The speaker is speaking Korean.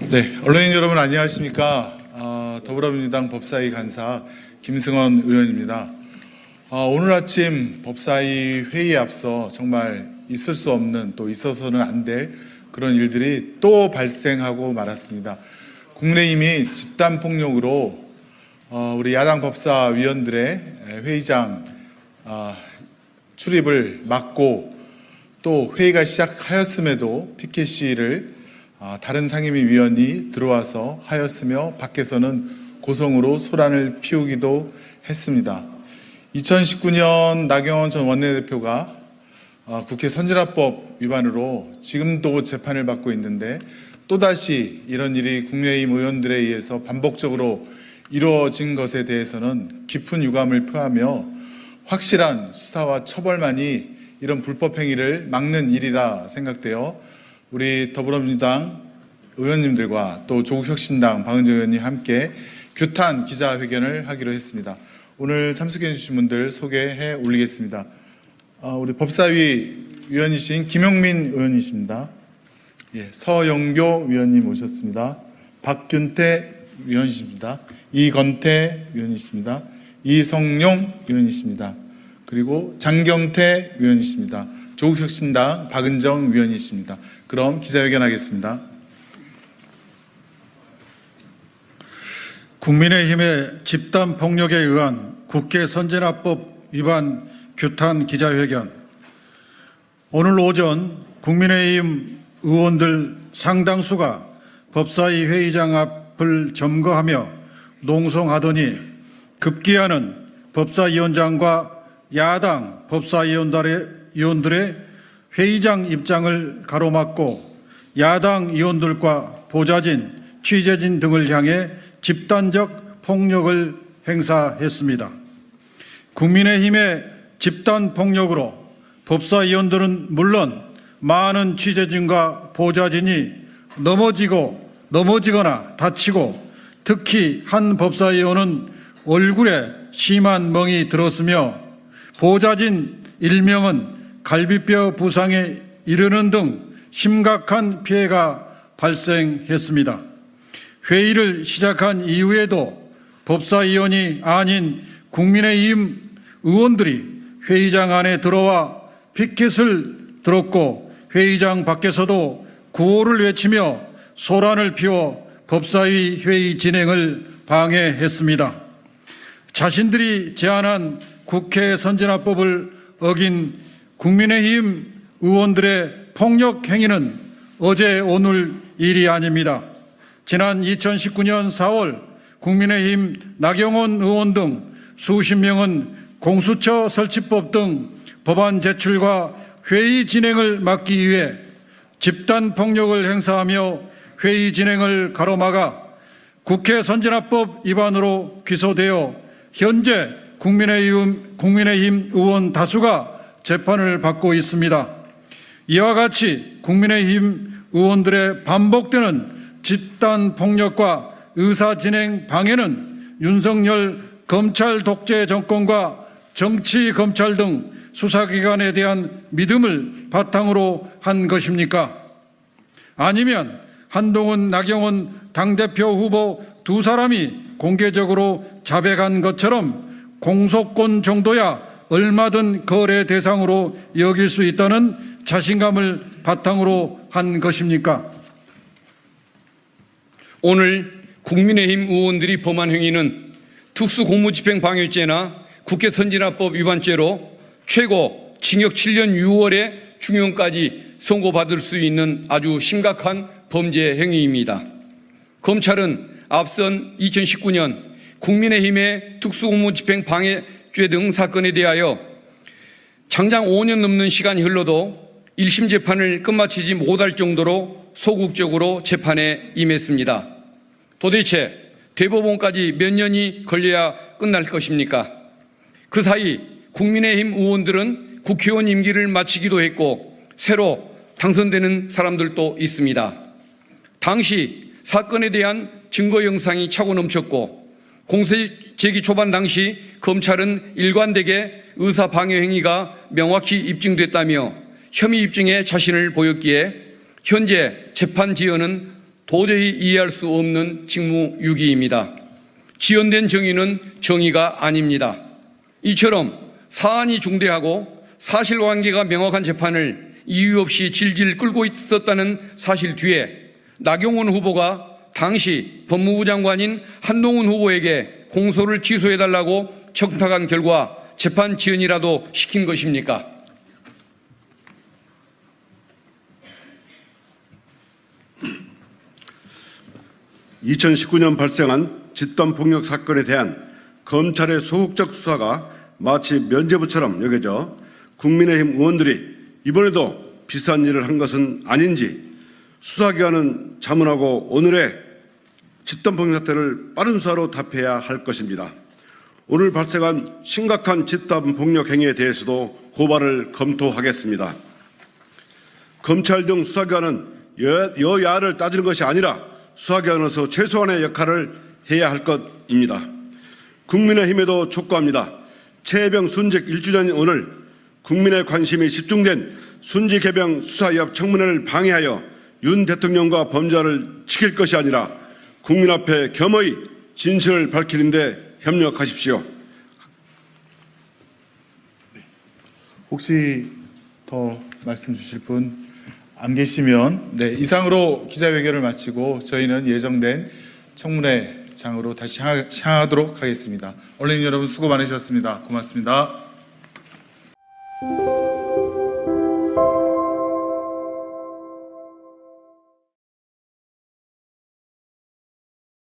네, 언론인 여러분 안녕하십니까? 더불어민주당 법사위 간사 김승원 의원입니다. 오늘 아침 법사위 회의에 앞서 정말 있을 수 없는, 또 있어서는 안 될 그런 일들이 또 발생하고 말았습니다. 국민의힘이 집단폭력으로 우리 야당 법사위원들의 회의장 출입을 막고, 또 회의가 시작하였음에도 피켓 시위를 다른 상임위원이 들어와서 하였으며, 밖에서는 고성으로 소란을 피우기도 했습니다. 2019년 나경원 전 원내대표가 국회 선진화법 위반으로 지금도 재판을 받고 있는데, 또다시 이런 일이 국민의힘 의원들에 의해서 반복적으로 이루어진 것에 대해서는 깊은 유감을 표하며, 확실한 수사와 처벌만이 이런 불법 행위를 막는 일이라 생각되어 우리 더불어민주당 의원님들과 또 조국혁신당 박은정 의원님 함께 규탄 기자회견을 하기로 했습니다. 오늘 참석해 주신 분들 소개해 올리겠습니다. 우리 법사위 위원이신 김용민 의원이십니다. 서영교 위원님 오셨습니다. 박균태 위원이십니다. 이건태 위원이십니다. 이성용 위원이십니다. 그리고 장경태 위원이십니다. 조국혁신당 박은정 위원이십니다. 그럼 기자회견 하겠습니다. 국민의힘의 집단폭력에 의한 국회 선진화법 위반 규탄 기자회견. 오늘 오전 국민의힘 의원들 상당수가 법사위 회의장 앞을 점거하며 농성하더니, 급기야는 법사위원장과 야당 법사위원들의 회의장 입장을 가로막고 야당 의원들과 보좌진, 취재진 등을 향해 집단적 폭력을 행사했습니다. 국민의힘의 집단폭력으로 법사위원들은 물론 많은 취재진과 보좌진이 넘어지거나 다치고, 특히 한 법사위원은 얼굴에 심한 멍이 들었으며 보좌진 1명은 갈비뼈 부상에 이르는 등 심각한 피해가 발생했습니다. 회의를 시작한 이후에도 법사위원이 아닌 국민의힘 의원들이 회의장 안에 들어와 피켓을 들었고, 회의장 밖에서도 구호를 외치며 소란을 피워 법사위 회의 진행을 방해했습니다. 자신들이 제안한 국회 선진화법을 어긴 국민의힘 의원들의 폭력 행위는 어제 오늘 일이 아닙니다. 지난 2019년 4월 국민의힘 나경원 의원 등 수십 명은 공수처 설치법 등 법안 제출과 회의 진행을 막기 위해 집단폭력을 행사하며 회의 진행을 가로막아 국회 선진화법 위반으로 기소되어 현재 국민의힘 의원 다수가 재판을 받고 있습니다. 이와 같이 국민의힘 의원들의 반복되는 집단폭력과 의사진행 방해는 윤석열 검찰 독재 정권과 정치 검찰 등 수사기관에 대한 믿음을 바탕으로 한 것입니까? 아니면 한동훈, 나경원 당대표 후보 두 사람이 공개적으로 자백한 것처럼 공소권 정도야 얼마든 거래 대상으로 여길 수 있다는 자신감을 바탕으로 한 것입니까? 오늘 국민의힘 의원들이 범한 행위는 특수공무집행방해죄나 국회 선진화법 위반죄로 최고 징역 7년 6월에 중형까지 선고받을 수 있는 아주 심각한 범죄 행위입니다. 검찰은 앞선 2019년 국민의힘의 특수공무집행방해죄 등 사건에 대하여 장장 5년 넘는 시간이 흘러도 1심 재판을 끝마치지 못할 정도로 소극적으로 재판에 임했습니다. 도대체 대법원까지 몇 년이 걸려야 끝날 것입니까? 그 사이 국민의힘 의원들은 국회의원 임기를 마치기도 했고, 새로 당선되는 사람들도 있습니다. 당시 사건에 대한 증거 영상이 차고 넘쳤고, 공소 제기 초반 당시 검찰은 일관되게 의사 방해 행위가 명확히 입증됐다며 혐의 입증에 자신을 보였기에 현재 재판 지연은 도저히 이해할 수 없는 직무유기입니다. 지연된 정의는 정의가 아닙니다. 이처럼 사안이 중대하고 사실관계가 명확한 재판을 이유 없이 질질 끌고 있었다는 사실 뒤에 나경원 후보가 당시 법무부 장관인 한동훈 후보에게 공소를 취소해달라고 청탁한 결과 재판 지연이라도 시킨 것입니까? (2019년) 발생한 집단폭력 사건에 대한 검찰의 소극적 수사가 마치 면죄부처럼 여겨져 국민의힘 의원들이 이번에도 비슷한 일을 한 것은 아닌지 수사기관은 자문하고 오늘의 집단폭력 사태를 빠른 수사로 답해야 할 것입니다. 오늘 발생한 심각한 집단폭력 행위에 대해서도 고발을 검토하겠습니다. 검찰 등 수사기관은 여야를 따지는 것이 아니라 수사기관으로서 최소한의 역할을 해야 할 것입니다. 국민의힘에도 촉구합니다. 최혜병 순직 1주년인 오늘 국민의 관심이 집중된 순직해병 수사협 청문회를 방해하여 윤 대통령과 범죄자를 지킬 것이 아니라 국민 앞에 겸허히 진실을 밝히는 데 협력하십시오. 혹시 더 말씀 주실 분 안 계시면 이상으로 기자회견을 마치고 저희는 예정된 청문회장으로 다시 향하도록 하겠습니다. 언론인 여러분 수고 많으셨습니다. 고맙습니다.